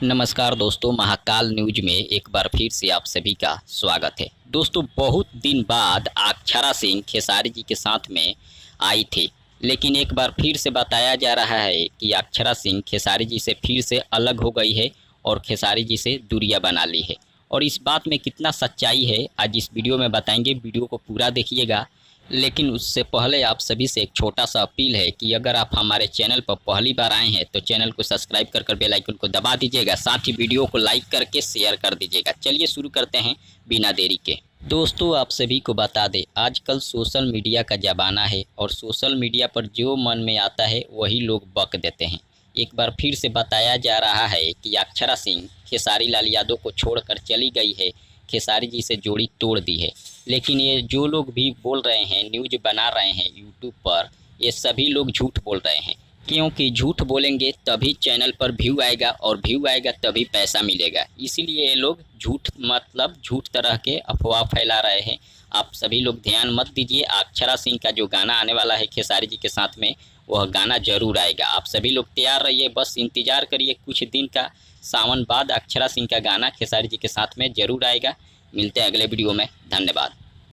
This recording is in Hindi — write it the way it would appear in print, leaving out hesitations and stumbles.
नमस्कार दोस्तों, महाकाल न्यूज में एक बार फिर से आप सभी का स्वागत है। दोस्तों, बहुत दिन बाद अक्षरा सिंह खेसारी जी के साथ में आई थी, लेकिन एक बार फिर से बताया जा रहा है कि अक्षरा सिंह खेसारी जी से फिर से अलग हो गई है और खेसारी जी से दूरियां बना ली है। और इस बात में कितना सच्चाई है आज इस वीडियो में बताएंगे। वीडियो को पूरा देखिएगा, लेकिन उससे पहले आप सभी से एक छोटा सा अपील है कि अगर आप हमारे चैनल पर पहली बार आए हैं तो चैनल को सब्सक्राइब कर बेल आइकन को दबा दीजिएगा, साथ ही वीडियो को लाइक करके शेयर कर दीजिएगा। चलिए शुरू करते हैं बिना देरी के। दोस्तों, आप सभी को बता दें, आजकल सोशल मीडिया का ज़माना है और सोशल मीडिया पर जो मन में आता है वही लोग बक देते हैं। एक बार फिर से बताया जा रहा है कि अक्षरा सिंह खेसारी लाल यादव को छोड़कर चली गई है, खेसारी जी से जोड़ी तोड़ दी है। लेकिन ये जो लोग भी बोल रहे हैं, न्यूज बना रहे हैं यूट्यूब पर, ये सभी लोग झूठ बोल रहे हैं, क्योंकि झूठ बोलेंगे तभी चैनल पर व्यू आएगा और व्यू आएगा तभी पैसा मिलेगा। इसीलिए ये लोग झूठ तरह के अफवाह फैला रहे हैं। आप सभी लोग ध्यान मत दीजिए। अक्षरा सिंह का जो गाना आने वाला है खेसारी जी के साथ में, वह गाना जरूर आएगा। आप सभी लोग तैयार रहिए, बस इंतजार करिए कुछ दिन का। सावन बाद अक्षरा सिंह का गाना खेसारी जी के साथ में जरूर आएगा। मिलते हैं अगले वीडियो में। धन्यवाद।